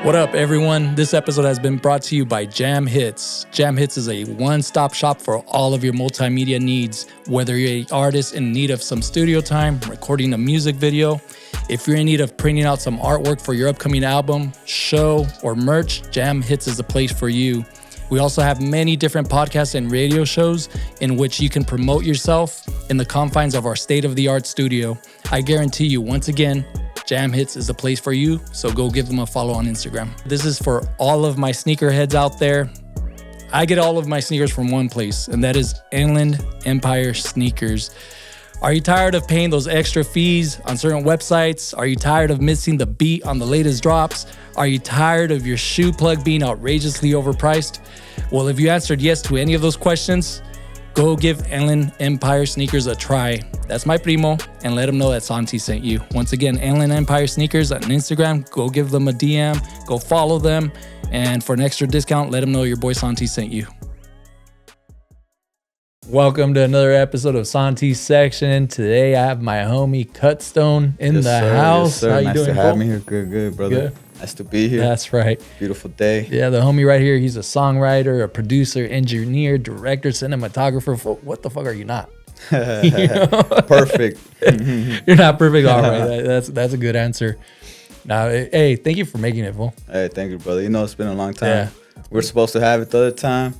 What up, everyone? This episode has been brought to you by Jamhits. Jamhits is a one-stop shop for all of your multimedia needs, whether you're an artist in need of some studio time, recording a music video, if you're in need of printing out some artwork for your upcoming album, show, or merch, Jamhits is the place for you. We also have many different podcasts and radio shows in which you can promote yourself in the confines of our state-of-the-art studio. I guarantee you, once again, Jamhits is the place for you, so go give them a follow on Instagram. This is for all of my sneakerheads out there. I get all of my sneakers from one place, and that is Inland Empire Sneakers. Are you tired of paying those extra fees on certain websites? Are you tired of missing the beat on the latest drops? Are you tired of your shoe plug being outrageously overpriced? Well, if you answered yes to any of those questions, go give Inland Empire Sneakers a try. That's my primo, and let him know that Santi sent you. Once again, Inland Empire Sneakers on Instagram. Go give them a DM, go follow them, and for an extra discount, let them know your boy Santi sent you. Welcome to another episode of Santi's Section. Today I have my homie Cutstone in the house. Yes, sir. How you nice doing, to have me here. Good, brother. Good. Nice to be here. That's right. Beautiful day. Yeah, the homie right here, he's a songwriter, a producer, engineer, director, cinematographer. What the fuck are you not? Perfect. You're not perfect. All right. That's a good answer. Now, hey, thank you for making it, fool. Hey, thank you, brother. You know, it's been a long time. Yeah. We're supposed to have it the other time.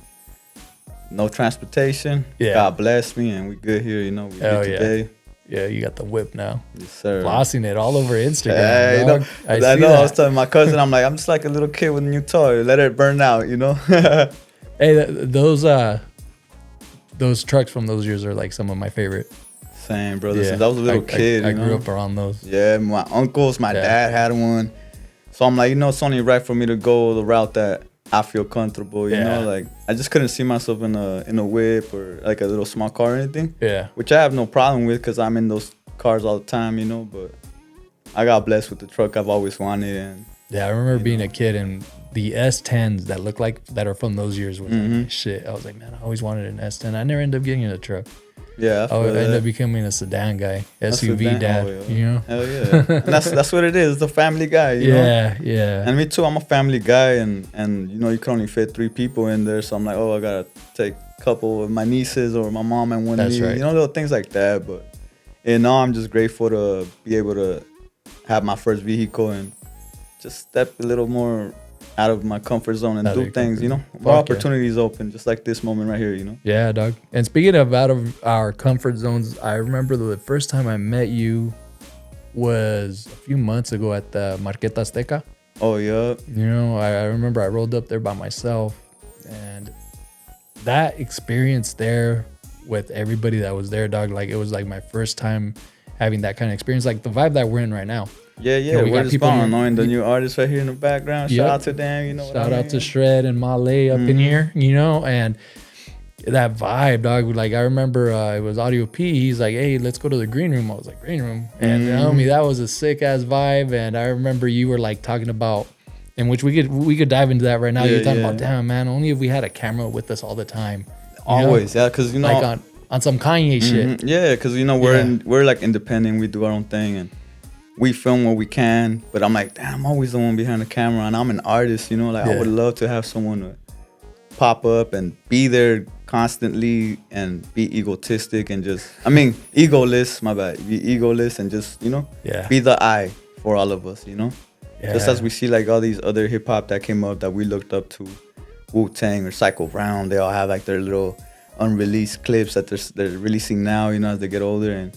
No transportation. Yeah. God bless me, and we good here. You know, we Hell good today. Yeah, you got the whip now. Yes, sir. Flossing it all over Instagram. Hey, you dog. know, I I see know. that. I was telling my cousin, I'm just like a little kid with a new toy. Let it burn out, you know? Hey, those trucks from those years are like some of my favorite. Same, brother. Since I was a little kid, I grew up around those. Yeah, my uncles, my dad had one. So I'm like, you know, it's only right for me to go the route that I feel comfortable, you know? Like, I just couldn't see myself in a whip or like a little small car or anything. Yeah. Which I have no problem with because I'm in those cars all the time, you know? But I got blessed with the truck I've always wanted. And yeah, I remember being a kid and the S10s that are from those years was like, shit. I was like, man, I always wanted an S10. I never ended up getting a truck. Yeah, I ended up becoming a sedan guy, SUV dad, you know? Hell yeah. And that's what it is. It's a family guy, you know? Yeah. And me too, I'm a family guy, and you know, you can only fit 3 people in there, so I'm like, I gotta take a couple of my nieces or my mom and one niece, right. you know, little things like that. But I'm just grateful to be able to have my first vehicle and just step a little more out of my comfort zone and do things, you know. More opportunities open, just like this moment right here, you know. Yeah, dog. And speaking of out of our comfort zones, I remember the first time I met you was a few months ago at the Marqueta Azteca. Oh, yeah. You know, I remember I rolled up there by myself, and that experience there with everybody that was there, dog, like it was like my first time having that kind of experience, like the vibe that we're in right now. Yeah, you know, we're just knowing the new artists right here in the background. Shout out to them, you know. Shout out to Shred and Malay up in here, you know, and that vibe, dog. Like I remember it was Audio P. He's like, "Hey, let's go to the green room." I was like, "Green room," and homie, that was a sick ass vibe. And I remember you were like talking about, in which we could dive into that right now. You're talking about, damn man, only if we had a camera with us all the time. Always, yeah, because you know, like on some Kanye shit. Yeah, because you know we're like independent. We do our own thing and we film what we can. But I'm like, damn, I'm always the one behind the camera, and I'm an artist. You know, like I would love to have someone to pop up and be there constantly and be egotistic and just, egoless. My bad, be egoless and just, you know, be the eye for all of us. You know, just as we see like all these other hip hop that came up that we looked up to, Wu-Tang or Psycho Brown. They all have like their little unreleased clips that they're releasing now, you know, as they get older, and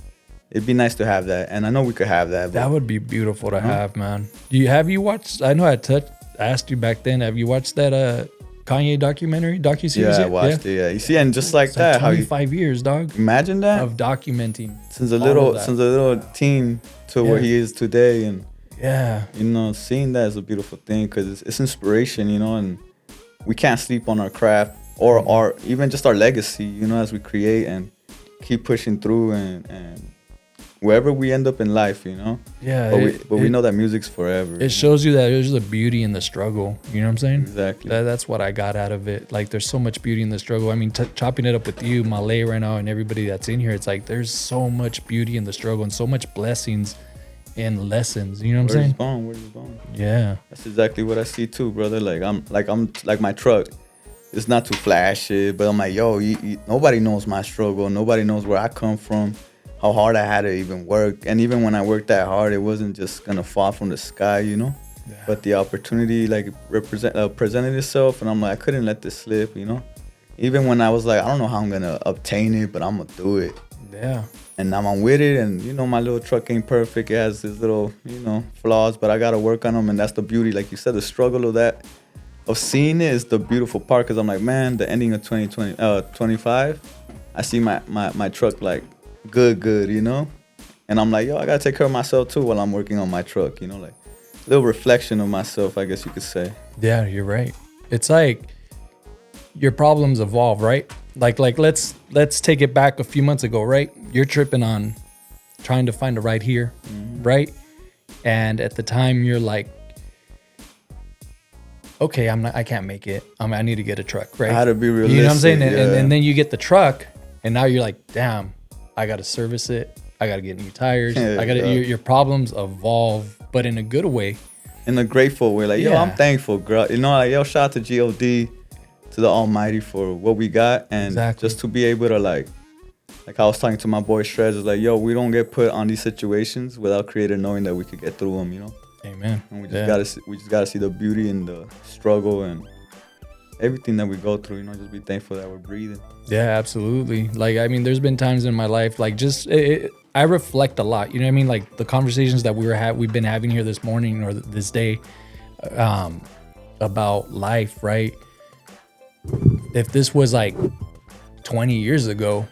it'd be nice to have that. And I know we could have that. That would be beautiful to have, man. Have you watched? I know I asked you back then. Have you watched that Kanye docuseries? Yeah, I watched it. Yeah, you see, and just like it's that, 25 years, dog. Imagine that of documenting since a little teen to where he is today, and you know, seeing that is a beautiful thing because it's inspiration, you know, and we can't sleep on our craft or even just our legacy, you know, as we create and keep pushing through and wherever we end up in life, you know. Yeah. But we know that music's forever. It shows you that there's a beauty in the struggle. You know what I'm saying? Exactly. That's what I got out of it. Like, there's so much beauty in the struggle. I mean, chopping it up with you, Malay right now, and everybody that's in here, it's like there's so much beauty in the struggle and so much blessings in lessons. You know what I'm Word is saying? bond, word is bond. Yeah. That's exactly what I see too, brother. Like my truck. It's not too flashy, but I'm like, yo, nobody knows my struggle. Nobody knows where I come from, how hard I had to even work. And even when I worked that hard, it wasn't just gonna fall from the sky, you know. Yeah. But the opportunity like presented itself, and I'm like, I couldn't let this slip, you know. Even when I was like, I don't know how I'm gonna obtain it, but I'm gonna do it. Yeah. And now I'm with it, and you know, my little truck ain't perfect. It has its little, you know, flaws, but I gotta work on them, and that's the beauty. Like you said, the struggle of that, of seeing it is the beautiful part. Cause I'm like, man, the ending of 25, I see my truck like good, you know, and I'm like, yo, I gotta take care of myself too while I'm working on my truck, you know, like a little reflection of myself, I guess you could say. Yeah, you're right. It's like your problems evolve, right? Like let's take it back a few months ago, right? You're tripping on trying to find a ride here, right? And at the time you're like, okay, I can't make it. I need to get a truck, right? I had to be realistic. You know what I'm saying? Yeah. And then you get the truck, and now you're like, damn, I got to service it. I got to get new tires. Yeah, your problems evolve, but in a good way. In a grateful way, like, yo, Yeah. I'm thankful, girl. You know, like, yo, shout out to God, to the Almighty for what we got, and Exactly. just to be able to like I was talking to my boy Shreds, was like, yo, we don't get put on these situations without Creator knowing that we could get through them, you know. Amen. And we just gotta see the beauty and the struggle and everything that we go through, you know. Just be thankful that we're breathing. Yeah, absolutely. Like, I mean, there's been times in my life, like, just I reflect a lot. You know what I mean? Like the conversations that we've been having here this morning or this day, about life, right? If this was like 20 years ago,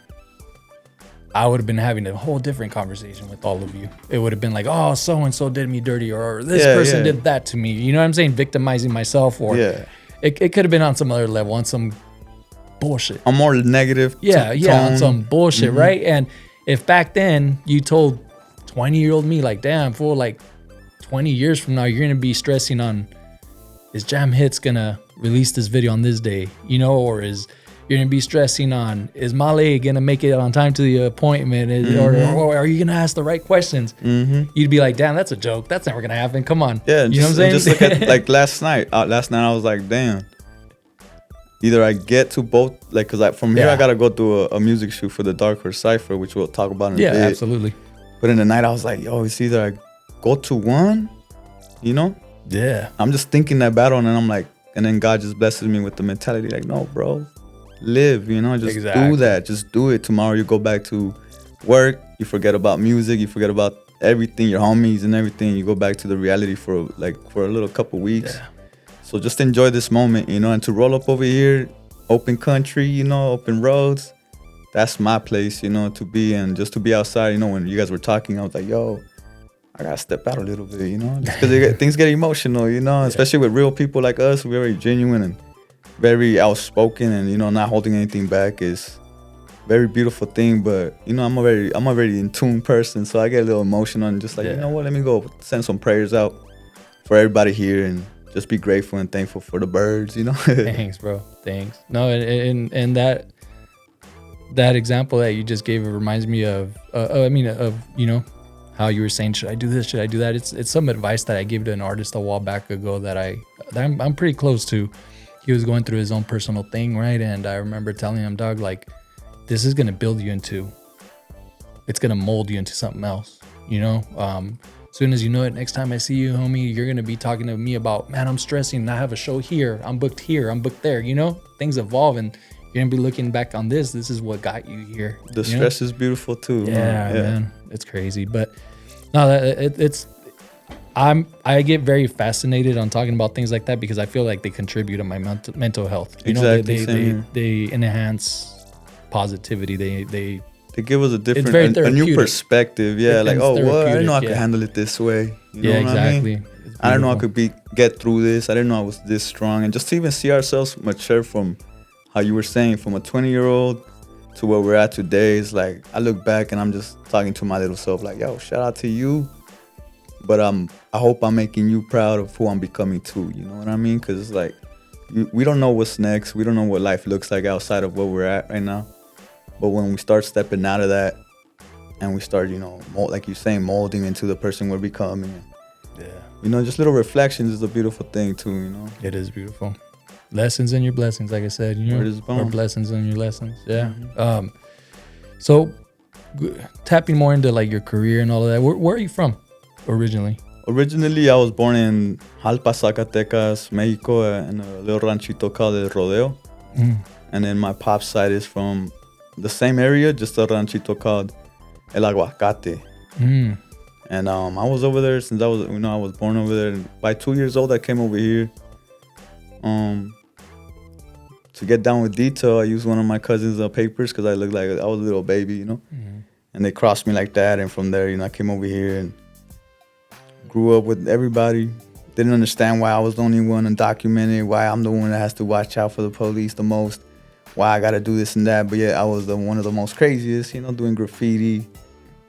I would have been having a whole different conversation with all of you. It would have been like, oh, so and so did me dirty, or this person did that to me. You know what I'm saying? Victimizing myself, or it could have been on some other level, on some bullshit. I'm more negative. On some bullshit, right? And if back then you told 20-year-old me, like, damn, fool, like 20 years from now, you're gonna be stressing on, is Jamhits gonna release this video on this day, you know, or you're gonna be stressing on, is Male gonna make it on time to the appointment, or are you gonna ask the right questions? You'd be like, damn, that's a joke. That's never gonna happen. Come on. Yeah, you know what I'm saying? Just look at like last night. Last night I was like, damn. Either I get to both, like, cause like from here I gotta go do a music shoot for the Dark Horse Cypher, which we'll talk about in a bit. Yeah, absolutely. But in the night I was like, yo, it's either I go to one, you know. Yeah. I'm just thinking that battle, and I'm like, and then God just blesses me with the mentality, like, no, bro, live, you know, just do that, just do it. Tomorrow you go back to work, you forget about music, you forget about everything, your homies and everything. You go back to the reality for a little couple weeks. Yeah. So just enjoy this moment, you know, and to roll up over here, open country, you know, open roads. That's my place, you know, to be, and just to be outside. You know, when you guys were talking, I was like, yo, I gotta step out a little bit, you know, just because things get emotional, you know, especially with real people like us. We're very genuine and very outspoken, and you know, not holding anything back is a very beautiful thing. But you know, I'm a very in tune person, so I get a little emotional and just like, you know what, let me go send some prayers out for everybody here and just be grateful and thankful for the birds, you know. Thanks, bro. Thanks. No, and that example that you just gave, it reminds me of you know, how you were saying, should I do this? Should I do that? It's some advice that I gave to an artist a while back ago that I'm pretty close to. He was going through his own personal thing, right? And I remember telling him, dog, like, this is gonna build you it's gonna mold you into something else, you know? As soon as you know it, next time I see you, homie, you're gonna be talking to me about, man, I'm stressing, I have a show here, I'm booked there, you know? Things evolve, and you're gonna be looking back on this is what got you here. The stress is beautiful too. Yeah, man, it's crazy. But no, I get very fascinated on talking about things like that because I feel like they contribute to my mental health. You know, they enhance positivity. They give us a new perspective. Yeah, like, oh, well, I didn't know I could handle it this way. You know what I mean? I didn't know I could get through this. I didn't know I was this strong. And just to even see ourselves mature from how you were saying, from a 20-year-old to where we're at today, is like, I look back and I'm just talking to my little self like, yo, shout out to you. But I hope I'm making you proud of who I'm becoming too. You know what I mean? Because it's like, we don't know what's next. We don't know what life looks like outside of where we're at right now. But when we start stepping out of that and we start, like you're saying, molding into the person we're becoming. Yeah. Just little reflections is a beautiful thing too. It is beautiful. Lessons and your blessings, like I said, or blessings and your lessons. Yeah. Mm-hmm. So tapping more into like your career and all of that. Where are you from originally? Originally, I was born in Jalpa, Zacatecas, Mexico, in a little ranchito called El Rodeo. And then my pop's side is from the same area, just a ranchito called El Aguacate. And I was over there since I was born over there. And by 2 years old, I came over here. To get down with detail, I used one of my cousin's papers because I looked like I was a little baby, And they crossed me like that. And from there, I came over here and grew up with everybody. Didn't understand why I was the only one undocumented, why I'm the one that has to watch out for the police the most, why I got to do this and that. But yeah, I was one of the most craziest, doing graffiti,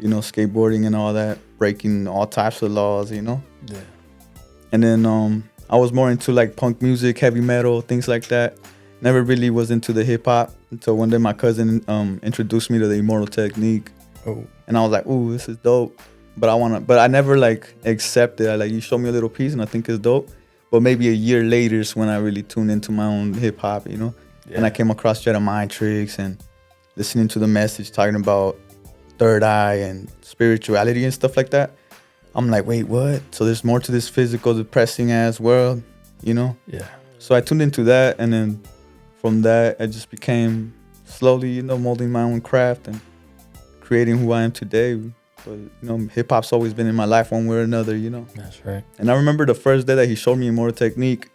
skateboarding and all that, breaking all types of laws, Yeah. And then I was more into like punk music, heavy metal, things like that. Never really was into the hip hop until one day my cousin introduced me to the Immortal Technique. Oh. And I was like, ooh, this is dope. But I never like accepted it. You show me a little piece and I think it's dope. But maybe a year later is when I really tuned into my own hip hop, Yeah. And I came across Jedi Mind Tricks and listening to the message talking about third eye and spirituality and stuff like that. I'm like, wait, what? So there's more to this physical, depressing ass world, Yeah. So I tuned into that, and then from that, I just became slowly, molding my own craft and creating who I am today. But, hip hop's always been in my life one way or another, That's right. And I remember the first day that he showed me Immortal Technique.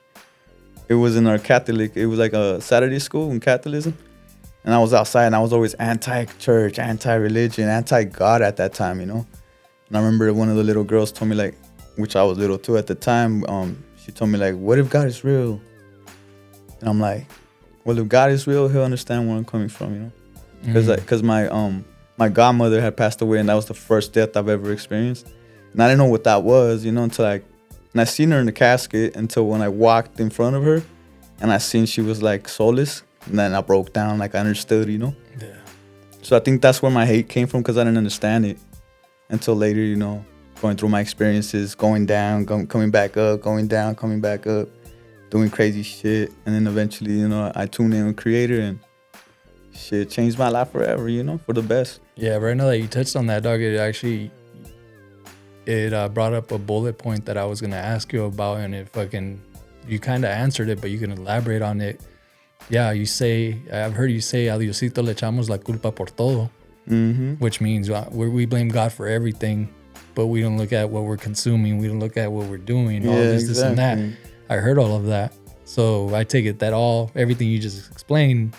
It was in our Catholic, it was like a Saturday school in Catholicism. And I was outside and I was always anti-church, anti-religion, anti-God at that time, And I remember one of the little girls told me which I was little too at the time, she told me what if God is real? And I'm like, well, if God is real, he'll understand where I'm coming from, Because my godmother had passed away and that was the first death I've ever experienced. And I didn't know what that was, until and I seen her in the casket until when I walked in front of her and I seen she was soulless. And then I broke down, I understood, Yeah. So I think that's where my hate came from because I didn't understand it until later, going through my experiences, going down, coming back up, going down, coming back up, doing crazy shit. And then eventually, I tuned in with Creator and shit changed my life forever, for the best. Yeah, right now that you touched on that, dog, it brought up a bullet point that I was going to ask you about, and you kind of answered it, but you can elaborate on it. Yeah, I've heard you say, a Diosito le echamos la culpa por todo, which means we blame God for everything, but we don't look at what we're consuming. We don't look at what we're doing, all this and that. I heard all of that. So I take it that everything you just explained.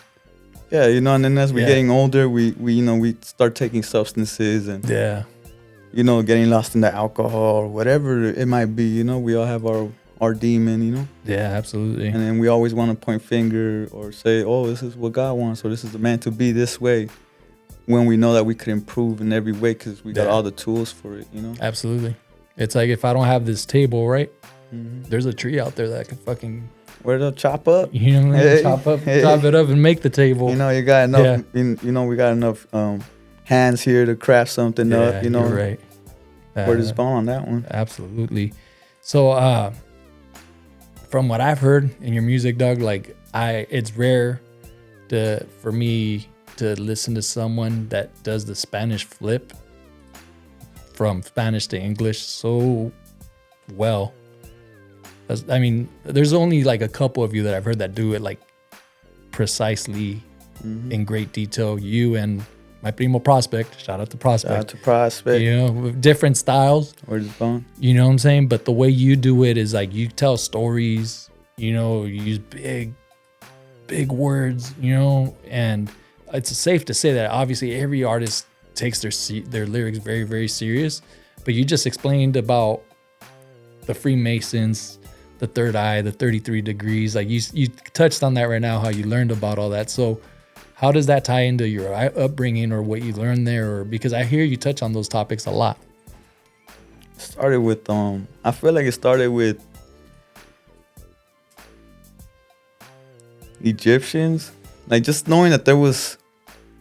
Yeah, and then as we're getting older, we start taking substances and getting lost in the alcohol or whatever it might be. We all have our demon, Yeah, absolutely. And then we always want to point finger or say, oh, this is what God wants, or this is the man to be this way, when we know that we could improve in every way because we got all the tools for it, Absolutely. It's like if I don't have this table, right? There's a tree out there that could fucking... Where to chop up? Chop it up and make the table. You got enough. We got enough hands here to craft something up. You're right. Where to spawn on that one? Absolutely. So, from what I've heard in your music, Doug, it's rare for me to listen to someone that does the Spanish flip from Spanish to English so well. There's only a couple of you that I've heard that do it precisely in great detail. You and my primo Prospect. Shout out to Prospect. Shout out to Prospect. With different styles. Where's the phone? You know what I'm saying? But the way you do it is you tell stories. You use big words. And it's safe to say that obviously every artist takes their lyrics very, very serious. But you just explained about the Freemasons, the third eye, the 33 degrees. You touched on that right now, how you learned about all that. So how does that tie into your upbringing or what you learned there? Or because I hear you touch on those topics a lot. Started with I feel like it started with Egyptians, just knowing that there was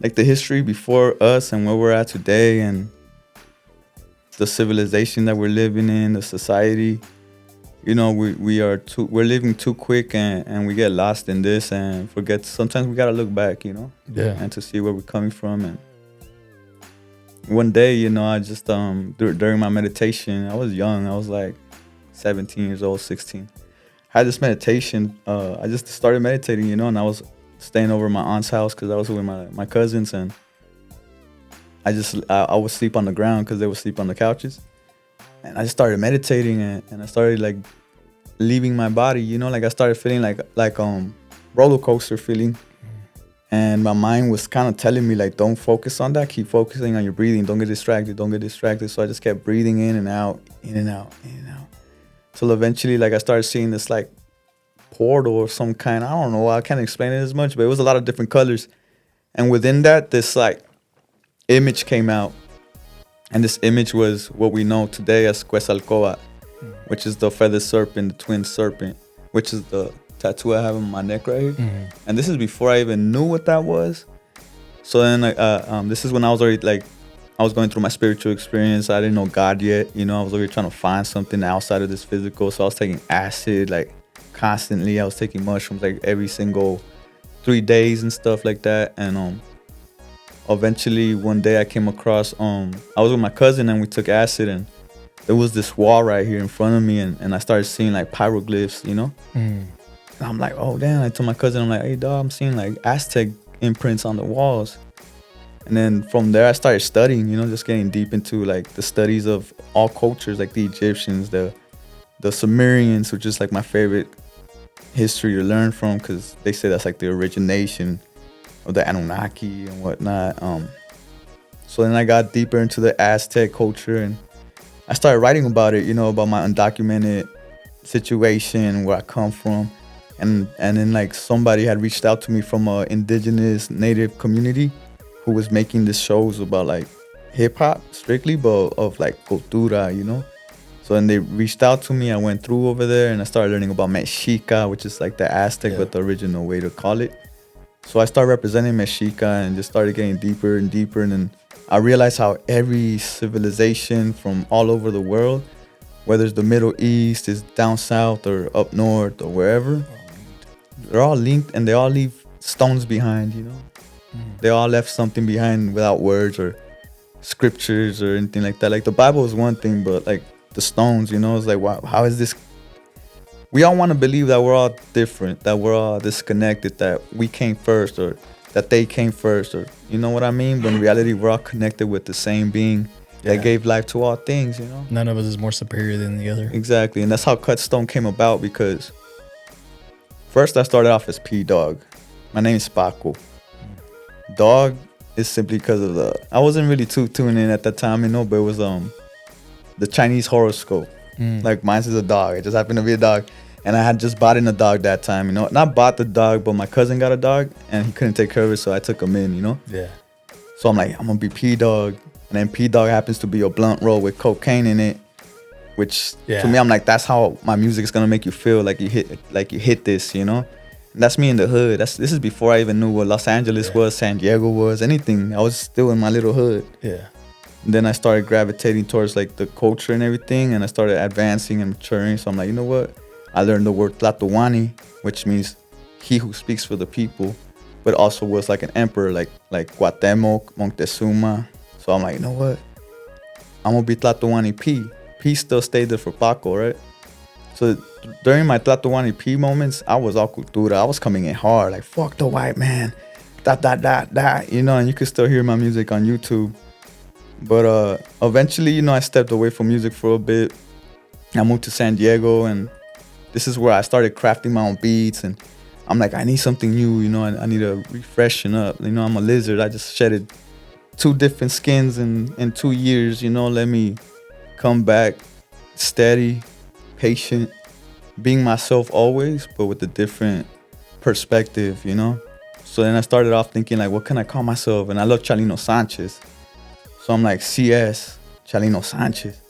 like the history before us and where we're at today, and the civilization that we're living in, the society. You know, we're living too quick, and we get lost in this and forget. Sometimes we gotta look back, you know, Yeah. and to see where we're coming from. And one day, you know, I just during my meditation, I was young. I was like 17 years old, 16. I had this meditation. I just started meditating, you know, and I was staying over at my aunt's house because I was with my cousins, and I would sleep on the ground because they would sleep on the couches. And I just started meditating, and I started like leaving my body, you know, like I started feeling like roller coaster feeling. And my mind was kind of telling me like, don't focus on that, keep focusing on your breathing, don't get distracted. So I just kept breathing in and out, in and out, in and out. Till eventually like I started seeing this like portal or some kind, I don't know, I can't explain it as much, but it was a lot of different colors. And within that, this like image came out. And this image was what we know today as Quetzalcoatl, which is the feathered serpent, the twin serpent, which is the tattoo I have on my neck right here. Mm-hmm. And this is before I even knew what that was. So then this is when I was already like, I was going through my spiritual experience. I didn't know God yet. You know, I was already trying to find something outside of this physical. So I was taking acid like constantly. I was taking mushrooms like every single 3 days and stuff like that. And eventually one day I came across, I was with my cousin and we took acid, and there was this wall right here in front of me, and I started seeing like pyroglyphs, you know? Mm. And I'm like, oh damn, I told my cousin, I'm like, hey dog, I'm seeing like Aztec imprints on the walls. And then from there I started studying, you know, just getting deep into like the studies of all cultures, like the Egyptians, the Sumerians, which is like my favorite history to learn from, because they say that's like the origination of the Anunnaki and whatnot. So then I got deeper into the Aztec culture, and I started writing about it, you know, about my undocumented situation, where I come from. And then like somebody had reached out to me from a indigenous native community who was making these shows about like hip hop strictly, but of like cultura, you know. So then they reached out to me. I went through over there and I started learning about Mexica, which is like the Aztec, but the original way to call it. So I started representing Mexica and just started getting deeper and deeper. And then I realized how every civilization from all over the world, whether it's the Middle East, is down south or up north or wherever, they're all linked, and they all leave stones behind, you know. They all left something behind without words or scriptures or anything like that. Like the Bible is one thing, but like the stones, you know, it's like, wow, how is this? We all want to believe that we're all different, that we're all disconnected, that we came first or that they came first, or you know what I mean? But in reality, we're all connected with the same being that gave life to all things, you know? None of us is more superior than the other. Exactly. And that's how Cutstone came about, because first I started off as P-Dog. My name is Paco. Dog is simply because of I wasn't really too tuned in at that time, you know, but it was the Chinese horoscope. Like mine's is a dog. It just happened to be a dog. And I had just bought in a dog that time, you know. Not bought the dog, but my cousin got a dog and he couldn't take care of it, so I took him in, you know. Yeah. So I'm like, I'm gonna be P-Dog. And then P-Dog happens to be a blunt roll with cocaine in it, which to me, I'm like, that's how my music is gonna make you feel, like you hit this, you know. And that's me in the hood. This is before I even knew what Los Angeles was, San Diego was, anything. I was still in my little hood. Yeah. And then I started gravitating towards like the culture and everything, and I started advancing and maturing. So I'm like, you know what? I learned the word Tlatoani, which means he who speaks for the people, but also was like an emperor, like Cuauhtemoc, Moctezuma. So I'm like, you know what? I'm gonna be Tlatoani P. P still stayed there for Paco, right? So during my Tlatoani P moments, I was all cultura. I was coming in hard, like fuck the white man, you know. And you can still hear my music on YouTube. But eventually, you know, I stepped away from music for a bit. I moved to San Diego, and this is where I started crafting my own beats. And I'm like, I need something new, you know. I need to refreshen up. You know, I'm a lizard. I just shedded 2 different skins in 2 years, you know. Let me come back steady, patient, being myself always, but with a different perspective, you know. So then I started off thinking like, what can I call myself? And I love Chalino Sanchez. So I'm like, CS, Chalino Sanchez.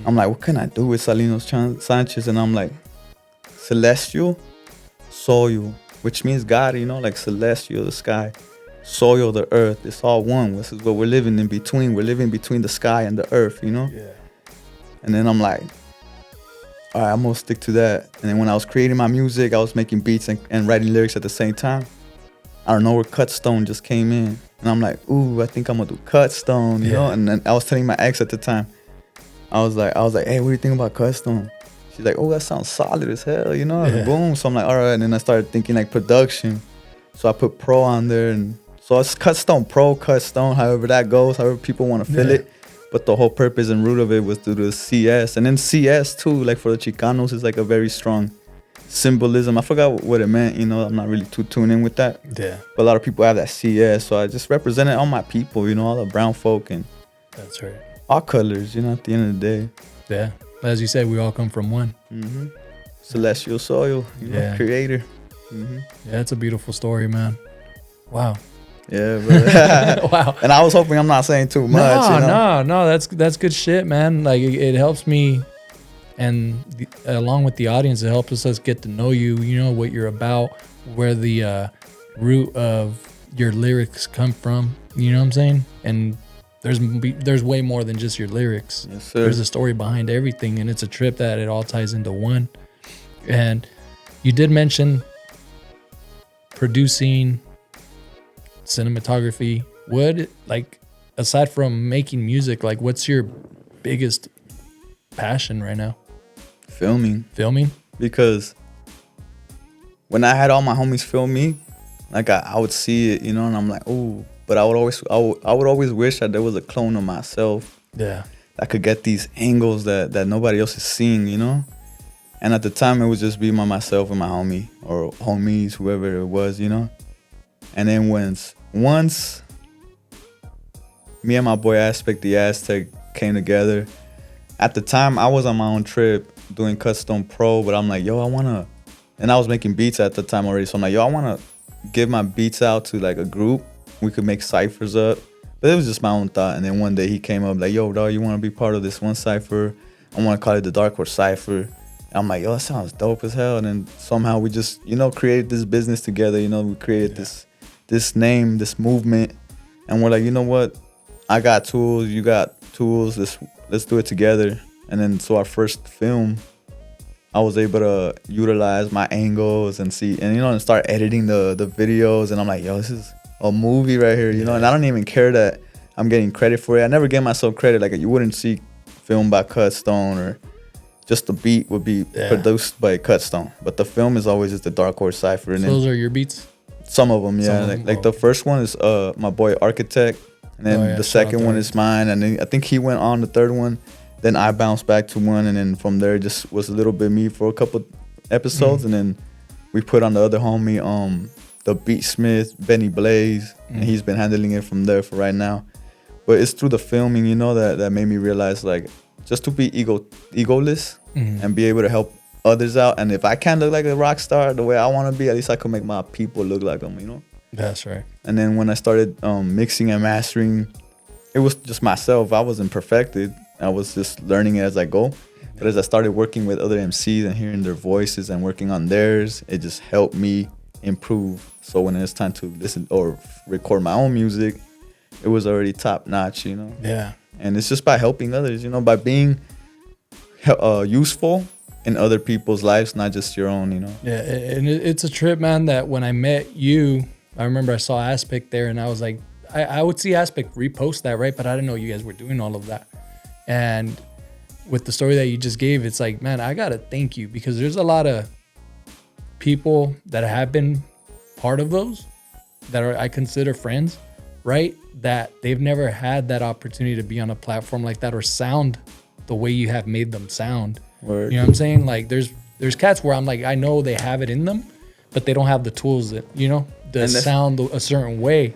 I'm like, what can I do with Chalino Sanchez? And I'm like, Celestial Soil, which means God, you know, like celestial, the sky. soil, the earth, it's all one. This is what we're living in between. We're living between the sky and the earth, you know? Yeah. And then I'm like, all right, I'm gonna stick to that. And then when I was creating my music, I was making beats and writing lyrics at the same time. I don't know where Cutstone just came in. And I'm like, ooh, I think I'm gonna do Cutstone, you know? And then I was telling my ex at the time, I was like, hey, what do you think about Cutstone? She's like, oh, that sounds solid as hell, you know? And boom. So I'm like, all right. And then I started thinking like production. So I put pro on there. And so it's Cutstone Pro, Cutstone, however that goes, however people want to feel it. But the whole purpose and root of it was to do the CS. And then CS too, like for the Chicanos, is like a very strong symbolism. I forgot what it meant, you know? I'm not really too tuned in with that. Yeah. But a lot of people have that CS. So I just represented all my people, you know, all the brown folk and That's right. all colors, you know, at the end of the day. Yeah. As you said, we all come from one. Celestial soil, you know, creator. Yeah, it's a beautiful story, man. Wow. Yeah, but Wow. And I was hoping I'm not saying too much. No, that's good shit, man. Like it helps me, and along with the audience, it helps us get to know you. You know what you're about, where the root of your lyrics come from. You know what I'm saying? And there's way more than just your lyrics. Yes, sir. There's a story behind everything, and it's a trip that it all ties into one. And you did mention producing, cinematography. What, like, aside from making music, like, what's your biggest passion right now? Filming. Because when I had all my homies film me, like I would see it, you know, and I'm like, oh, but I would always wish that there was a clone of myself. Yeah. That could get these angles that nobody else is seeing, you know? And at the time, it would just be myself and my homie or homies, whoever it was, you know? And then once me and my boy Aspect the Aztec came together, at the time, I was on my own trip doing Cutstone Pro, but I'm like, yo, and I was making beats at the time already, so I'm like, yo, I want to give my beats out to like a group. We could make ciphers up. But it was just my own thought. And then one day he came up like, yo, dog, you want to be part of this one cipher? I want to call it the Dark Horse Cypher. And I'm like, yo, that sounds dope as hell. And then somehow we just, you know, created this business together. You know, we created this name, this movement. And we're like, you know what? I got tools, you got tools. Let's do it together. And then so our first film, I was able to utilize my angles and see, and, you know, and start editing the videos. And I'm like, yo, this is a movie right here, you know? And I don't even care that I'm getting credit for it. I never give myself credit. Like, you wouldn't see film by Cutstone, or just the beat would be produced by Cutstone. But the film is always just the Dark Horse Cypher. And so those are your beats? Some of them, yeah. Like the first one is my boy Architect. And then the second one is mine. And then I think he went on the third one. Then I bounced back to one. And then from there, just was a little bit me for a couple episodes. And then we put on the other homie, the Beatsmith, Benny Blaze. And he's been handling it from there for right now. But it's through the filming, you know, that made me realize, like, just to be egoless and be able to help others out. And if I can't look like a rock star the way I want to be, at least I can make my people look like them, you know? That's right. And then when I started mixing and mastering, it was just myself. I wasn't perfected. I was just learning it as I go. But as I started working with other MCs and hearing their voices and working on theirs, it just helped me improve. So when it's time to listen or record my own music, it was already top notch, you know? Yeah. And it's just by helping others, you know, by being useful in other people's lives, not just your own, you know? Yeah, and it's a trip, man, that when I met you, I remember I saw Aspect there, and I was like, I would see Aspect repost that, right? But I didn't know you guys were doing all of that. And with the story that you just gave, it's like, man, I got to thank you, because there's a lot of people that have been part of those that are, I consider friends, right? That they've never had that opportunity to be on a platform like that or sound the way you have made them sound. Word. You know what I'm saying? Like there's cats where I'm like, I know they have it in them, but they don't have the tools that, you know, to sound a certain way.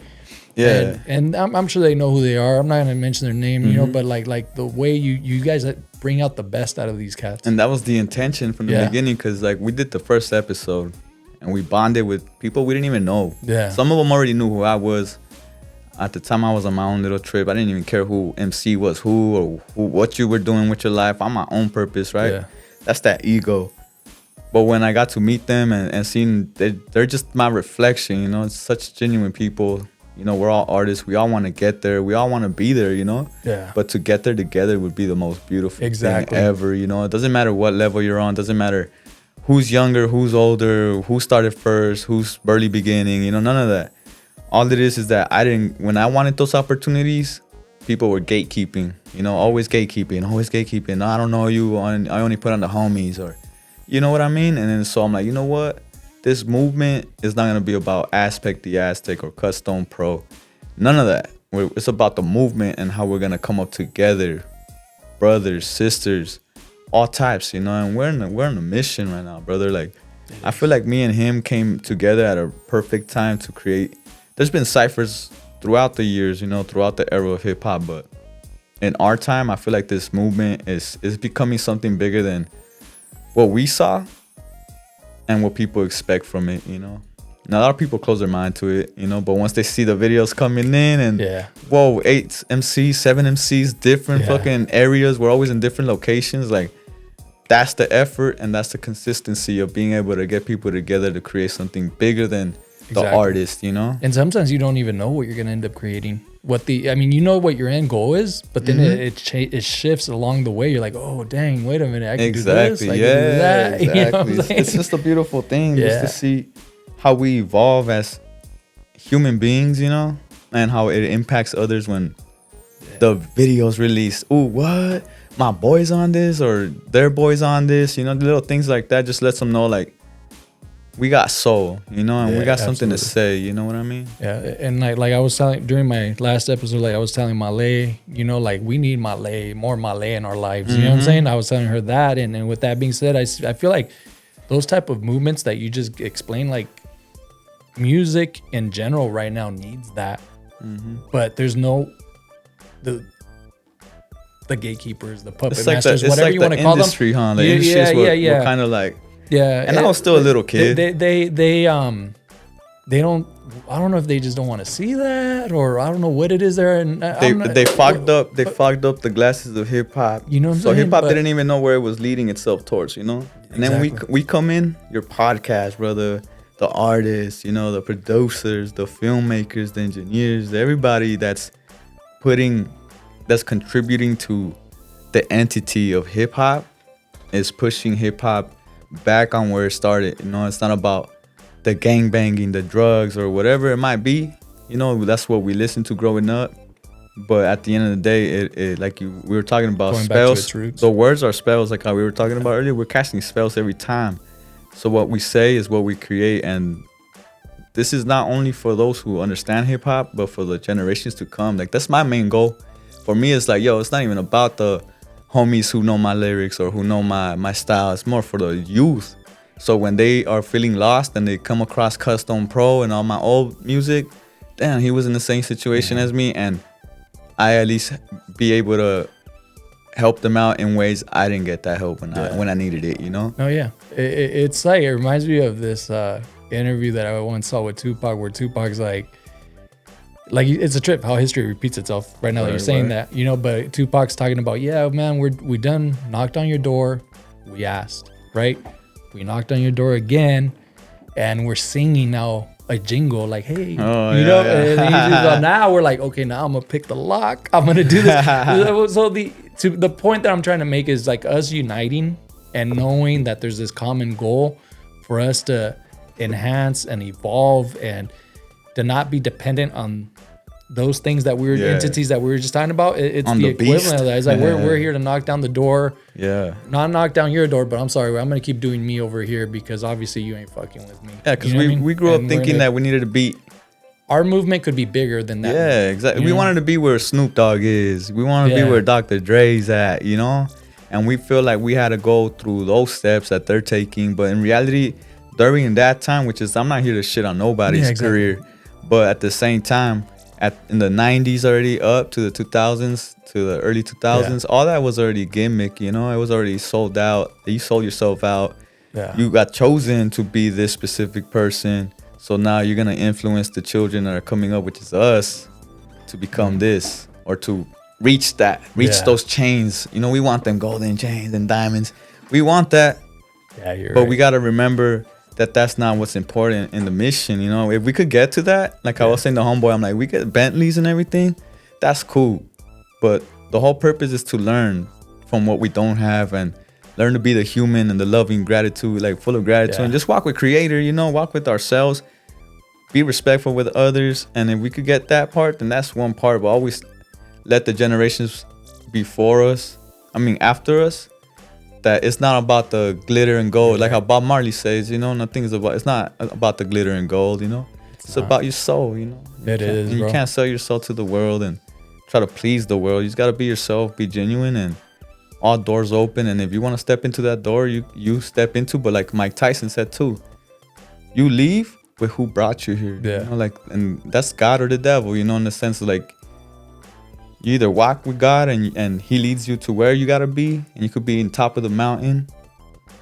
Yeah. And I'm sure they know who they are. I'm not gonna mention their name, you know, but like the way you guys bring out the best out of these cats. And that was the intention from the beginning, because like we did the first episode and we bonded with people we didn't even know. Yeah. Some of them already knew who I was. At the time, I was on my own little trip. I didn't even care who MC was who or what you were doing with your life. I'm my own purpose, right? Yeah. That's that ego. But when I got to meet them and seeing they're just my reflection, you know, it's such genuine people. You know, we're all artists. We all want to get there. We all want to be there, you know? Yeah. But to get there together would be the most beautiful Exactly. thing ever, you know? It doesn't matter what level you're on. It doesn't matter who's younger, who's older, who started first, who's barely beginning, you know? None of that. All it is that when I wanted those opportunities, people were gatekeeping, you know? Always gatekeeping. No, I don't know you. I only put on the homies, or, you know what I mean? And then so I'm like, you know what? This movement is not going to be about Aspect the Aztec or Cutstone Pro. None of that. It's about the movement and how we're going to come up together. Brothers, sisters, all types, you know. And we're on a mission right now, brother. Like, I feel like me and him came together at a perfect time to create. There's been ciphers throughout the years, you know, throughout the era of hip hop. But in our time, I feel like this movement is becoming something bigger than what we saw and what people expect from it, you know. Now, a lot of people close their mind to it, you know, but once they see the videos coming in and, whoa, 8 MCs, 7 MCs, different fucking areas, we're always in different locations, like, that's the effort and that's the consistency of being able to get people together to create something bigger than the artist, you know. And sometimes you don't even know what you're going to end up creating. You know what your end goal is, but then it shifts along the way. You're like, oh, dang, wait a minute, I can do this, I can do that. Exactly. You know It's just a beautiful thing just to see how we evolve as human beings, you know, and how it impacts others when the videos release. Ooh, what? My boy's on this, or their boy's on this, you know, the little things like that just lets them know, like, we got soul, you know, and we got something to say, you know what I mean? Yeah, and like I was telling during my last episode, like I was telling Malay, you know, like we need more Malay in our lives. You know what I'm saying? I was telling her that, and with that being said, I feel like those type of movements that you just explained, like music in general right now needs that, but there's no the gatekeepers, the puppet masters, whatever you want to call them. Industry, huh? The industry is what kind of like. Yeah, and I was still a little kid. They don't. I don't know if they just don't want to see that, or I don't know what it is there. And they fogged up the glasses of hip hop. You know what I'm so saying? Hip hop didn't even know where it was leading itself towards. You know. And then we come in your podcast, brother. The artists, you know, the producers, the filmmakers, the engineers, everybody that's contributing to the entity of hip hop is pushing hip hop back on where it started. You know, it's not about the gang banging, the drugs, or whatever it might be. You know, that's what we listened to growing up. But at the end of the day, it like we were talking about going spells. back to its roots. The words are spells, like how we were talking about earlier. We're casting spells every time. So what we say is what we create, and this is not only for those who understand hip hop, but for the generations to come. Like, that's my main goal. For me, it's like, yo, it's not even about the homies who know my lyrics or who know my style. It's more for the youth. So when they are feeling lost and they come across Cutstone Pro and all my old music, damn, he was in the same situation as me, and I at least be able to help them out in ways I didn't get that help when I needed it, you know? Oh yeah, it's like, it reminds me of this interview that I once saw with Tupac, where Tupac's like it's a trip how history repeats itself right now that you're saying that, you know. But Tupac's talking about, yeah, man, we done knocked on your door, we asked, right? We knocked on your door again, and we're singing now a jingle, like, hey, And now we're like, okay, now I'm gonna pick the lock, I'm gonna do this. So the point that I'm trying to make is like us uniting and knowing that there's this common goal for us to enhance and evolve and to not be dependent on those things that entities that we were just talking about. It's the equivalent of that. It's like we're here to knock down the door. Yeah. Not knock down your door, but I'm sorry, I'm gonna keep doing me over here because obviously you ain't fucking with me. Yeah, because we grew up thinking that we needed to be. Our movement could be bigger than that. Yeah, exactly. We wanted to be where Snoop Dogg is. We wanted to be where Dr. Dre's at, you know? And we feel like we had to go through those steps that they're taking. But in reality, during that time, which is, I'm not here to shit on nobody's career, but at the same time, in the 90s already up to the 2000s, to the early 2000s, all that was already gimmick, you know? It was already sold out. You sold yourself out. Yeah. You got chosen to be this specific person. So now you're going to influence the children that are coming up, which is us, to become this or to reach those chains. You know, we want them golden chains and diamonds. We want that. Yeah, but we got to remember that's not what's important in the mission. You know, if we could get to that, like I was saying to homeboy, I'm like, we get Bentleys and everything, that's cool, but the whole purpose is to learn from what we don't have and learn to be the human and the loving gratitude, like full of gratitude, and just walk with Creator. You know, walk with ourselves, be respectful with others, and if we could get that part, then that's one part. But always let the generations before us, after us, that it's not about the glitter and gold, like how Bob Marley says, you know, it's not about the glitter and gold, you know, it's about your soul, you know. You can't sell your soul to the world and try to please the world. You just got to be yourself, be genuine, and all doors open. And if you want to step into that door, you step into, but like Mike Tyson said too, you leave with who brought you here. You know, like, and that's God or the devil, you know, in the sense of like, you either walk with God and he leads you to where you got to be, and you could be in top of the mountain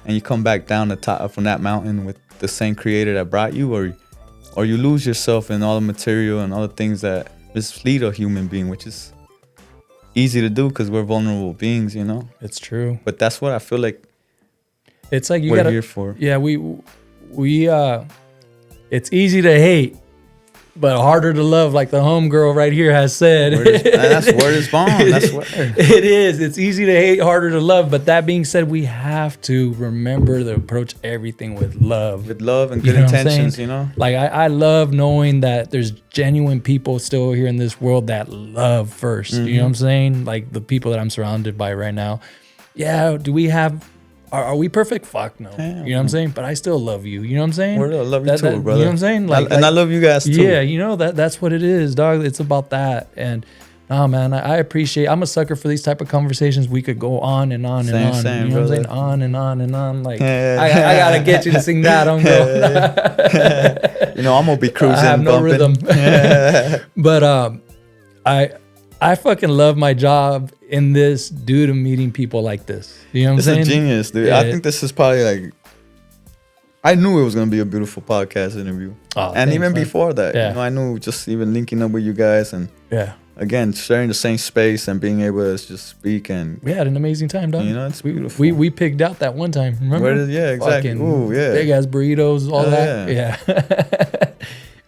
and you come back down the top from that mountain with the same Creator that brought you, or you lose yourself in all the material and all the things that mislead a human being, which is easy to do because we're vulnerable beings, you know. It's true. But that's what I feel like it's like we're here for. Yeah, we it's easy to hate, but harder to love, like the homegirl right here has said. That's word is bond. That's word. It is. It's easy to hate, harder to love. But that being said, we have to remember to approach everything with love. With love and good intentions, you know? Like, I love knowing that there's genuine people still here in this world that love first. You know what I'm saying? Like the people that I'm surrounded by right now. Yeah, do we have... Are we perfect? Fuck no. You know what I'm saying? But I still love you. You know what I'm saying? I love you too, brother. You know what I'm saying? I love you guys too. Yeah, you know, that's what it is, dog. It's about that. And man, I appreciate. I'm a sucker for these type of conversations. We could go on and on and on. Same, you know brother. what I'm saying? On and on and on. Like I gotta get you to sing that, You know, I'm gonna be cruising. I have no bumping. rhythm. But I fucking love my job in this due to meeting people like this. You know what I'm saying? It's a genius, dude. I think this is probably like, I knew it was going to be a beautiful podcast interview. Oh, and even before that, you know, I knew just even linking up with you guys and again, sharing the same space and being able to just speak. And we had an amazing time, dog. You know, it's beautiful. We pigged out that one time, remember? Exactly. Ooh, yeah. Big ass burritos, all that. Yeah.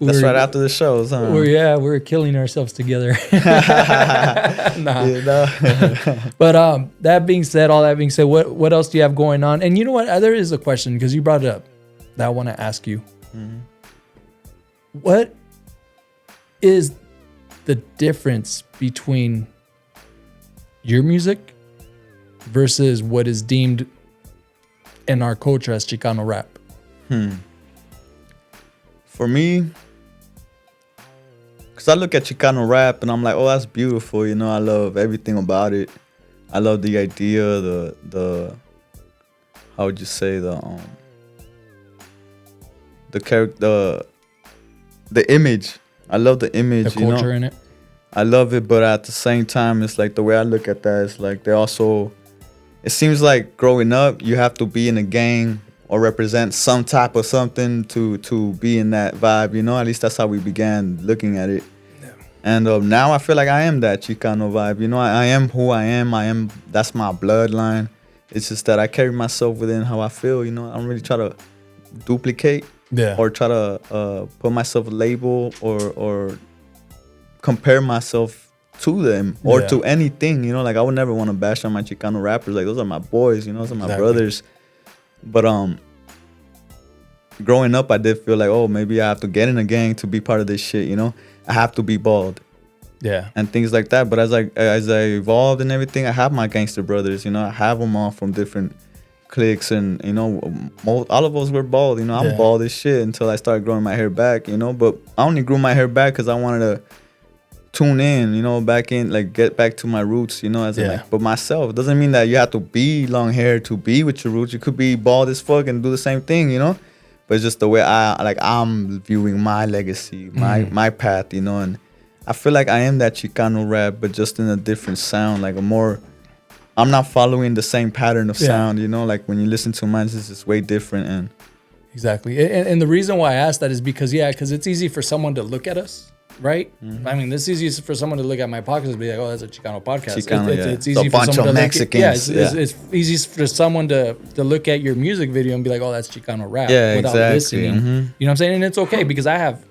That's right after the shows, huh? We're killing ourselves together. Nah. But that being said, what else do you have going on? And you know what? There is a question because you brought it up that I want to ask you. Mm-hmm. What is the difference between your music versus what is deemed in our culture as Chicano rap? For me, because I look at Chicano rap and I'm like, oh, that's beautiful. You know, I love everything about it. I love the idea, the how would you say, the character, the image. I love the image. The culture in it. I love it, but at the same time, it's like the way I look at that is like it seems like growing up, you have to be in a gang or represent some type of something to be in that vibe, you know? At least that's how we began looking at it. Yeah. And now I feel like I am that Chicano vibe, you know? I am who I am. That's my bloodline. It's just that I carry myself within how I feel, you know? I don't really try to duplicate or try to put myself a label or compare myself to them or to anything, you know? Like, I would never want to bash on my Chicano rappers. Like, those are my boys, you know? Those are my brothers. But growing up, I did feel like, oh, maybe I have to get in a gang to be part of this shit, you know? I have to be bald. Yeah. And things like that. But as I evolved and everything, I have my gangster brothers, you know? I have them all from different cliques and, you know, all of us were bald, you know? I'm bald as shit until I started growing my hair back, you know? But I only grew my hair back because I wanted to tune in, you know, back in, like, get back to my roots, you know, but myself. It doesn't mean that you have to be long hair to be with your roots. You could be bald as fuck and do the same thing, you know, but it's just the way I'm viewing my legacy, my path, you know, and I feel like I am that Chicano rap, but just in a different sound, like I'm not following the same pattern of sound, you know, like when you listen to mine, it's just way different. And exactly. And the reason why I asked that is because it's easy for someone to look at us right? I mean, it's easy for someone to look at my podcast and be like, "Oh, that's a Chicano podcast." Chicano, It's It's a easy for bunch someone of to Mexicans. look at, it's easy for someone to look at your music video and be like, "Oh, that's Chicano rap," Yeah, without exactly. listening. You know what I'm saying? And it's okay because I have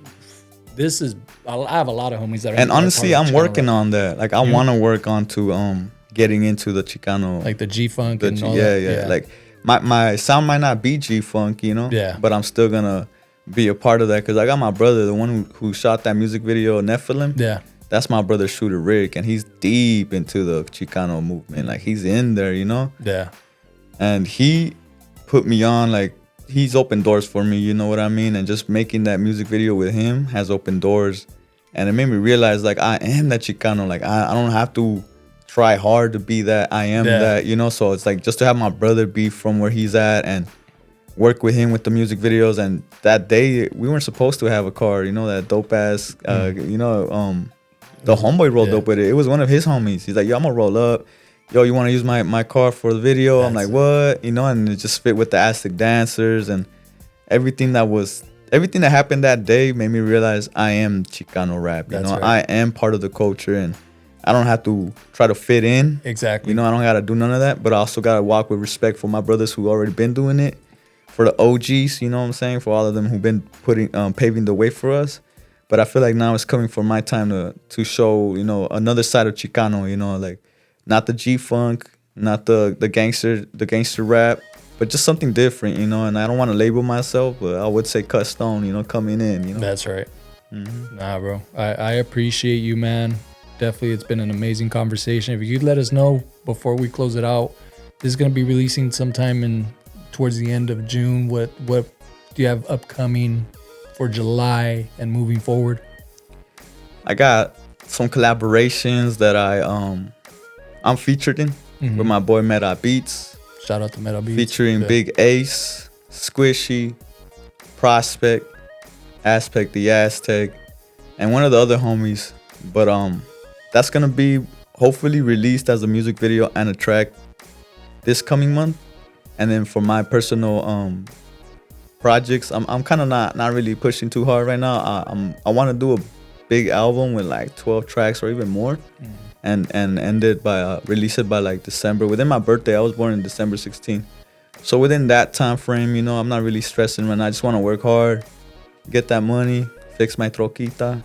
a lot of homies that are. And honestly, I'm working rap. on that. Like, I want to work on to getting into the Chicano, Like the G Funk the and G, all yeah, that. yeah. Like my sound might not be G Funk, you know. Yeah. But I'm still gonna be a part of that because I got my brother, the one who shot that music video, Nephilim. Yeah. That's my brother Shooter Rick, and he's deep into the Chicano movement. Like, he's in there, you know. Yeah. And he put me on, like, he's opened doors for me, you know what I mean? And just making that music video with him has opened doors. And it made me realize, like, I am that Chicano. Like, I don't have to try hard to be that. I am that, you know? So it's like, just to have my brother be from where he's at and work with him with the music videos. And that day, we weren't supposed to have a car, you know, that dope-ass, you know, the homeboy rolled up with it. It was one of his homies. He's like, yo, I'm gonna roll up. Yo, you want to use my car for the video? I'm like, what? You know, and it just fit with the Aztec dancers and everything that happened that day made me realize I am Chicano rap. You know, I am part of the culture, and I don't have to try to fit in. Exactly. You know, I don't gotta do none of that, but I also gotta walk with respect for my brothers who already been doing it, for the OGs. You know what I'm saying? For all of them who've been paving the way for us. But I feel like now it's coming for my time to show, you know, another side of Chicano. You know, like, not the G-Funk, not the gangster rap, but just something different, you know. And I don't want to label myself, but I would say Cutstone, you know, coming in, you know. That's right. Nah, bro. I appreciate you, man. Definitely, it's been an amazing conversation. If you could let us know before we close it out, this is going to be releasing sometime towards the end of June. What do you have upcoming for July and moving forward? I got some collaborations that I'm featured in with my boy Meta Beats. Shout out to Meta Beats. Featuring Big Ace, Squishy, Prospect, Aspect the Aztec, and one of the other homies. But that's gonna be hopefully released as a music video and a track this coming month. And then for my personal projects, I'm kind of not really pushing too hard right now. I want to do a big album with like 12 tracks or even more, and end it by release it by like December, within my birthday. I was born in December 16th, so within that time frame, you know, I'm not really stressing right now. I just want to work hard, get that money, fix my troquita,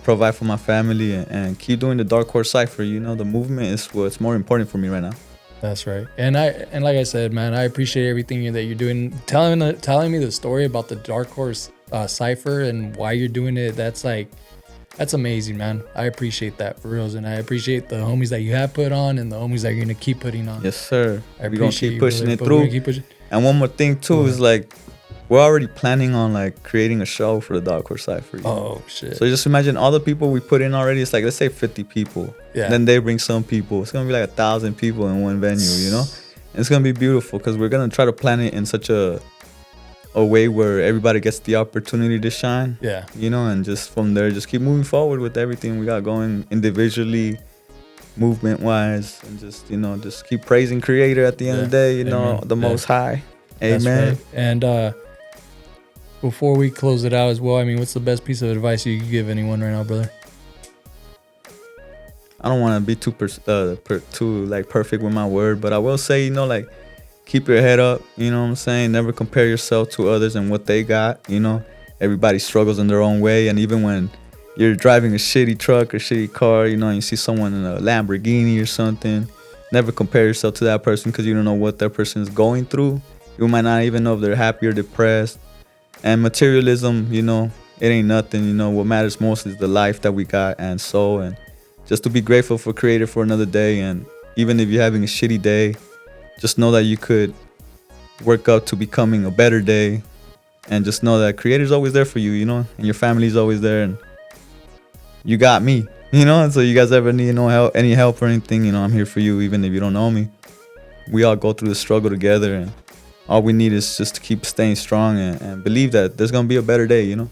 provide for my family, and keep doing the Dark Horse Cypher. You know, the movement is what's more important for me right now. That's right. And like I said, man, I appreciate everything that you're doing. Telling me the story about the Dark Horse Cypher and why you're doing it. That's amazing, man. I appreciate that for reals, and I appreciate the homies that you have put on and the homies that you're gonna keep putting on. Yes, sir. We're gonna keep pushing it through. And one more thing too is, like, we're already planning on like creating a show for the Dark Horse Cypher. Oh shit! So just imagine all the people we put in already. It's like, let's say 50 people. Yeah. And then they bring some people. It's gonna be like 1,000 people in one venue. You know, and it's gonna be beautiful because we're gonna try to plan it in such a way where everybody gets the opportunity to shine. Yeah. You know, and just from there, just keep moving forward with everything we got going individually, movement wise, and just, you know, just keep praising Creator at the end of the day. You know, the Most High. Amen. Right. And before we close it out as well, I mean, what's the best piece of advice you could give anyone right now, brother? I don't want to be too like perfect with my word, but I will say, you know, like, keep your head up. You know what I'm saying? Never compare yourself to others and what they got. You know, everybody struggles in their own way, and even when you're driving a shitty truck or shitty car, you know, and you see someone in a Lamborghini or something, never compare yourself to that person because you don't know what that person is going through. You might not even know if they're happy or depressed. And materialism, you know, it ain't nothing. You know, what matters most is the life that we got, and just to be grateful for Creator for another day. And even if you're having a shitty day, just know that you could work up to becoming a better day, and just know that Creator's always there for you, you know, and your family's always there, and you got me, you know. And so you guys ever need any help or anything, you know, I'm here for you, even if you don't know me. We all go through the struggle together, and all we need is just to keep staying strong and believe that there's going to be a better day, you know.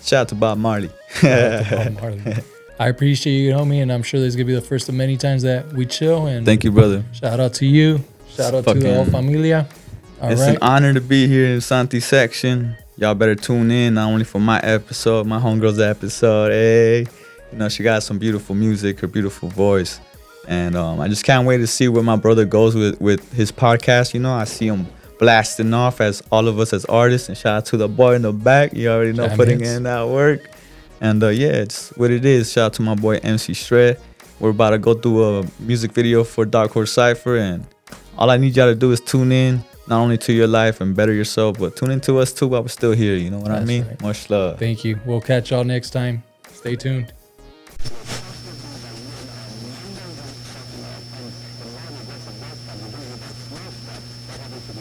Shout out to Bob Marley. I appreciate you, homie, and I'm sure this is going to be the first of many times that we chill. And thank you, brother. Shout out to you. Shout out to the whole familia. It's an honor to be here in Santi section. y'all better tune in, not only for my episode, my homegirl's episode. Hey, you know, she got some beautiful music, her beautiful voice. And I just can't wait to see where my brother goes with his podcast. You know, I see him blasting off as all of us as artists. And shout out to the boy in the back. You already know, putting in that work. And yeah, it's what it is. Shout out to my boy MC Shred. We're about to go through a music video for Dark Horse Cypher. And all I need y'all to do is tune in, not only to your life and better yourself, but tune into us too while we're still here. You know what I mean? Right. Much love. Thank you. We'll catch y'all next time. Stay tuned.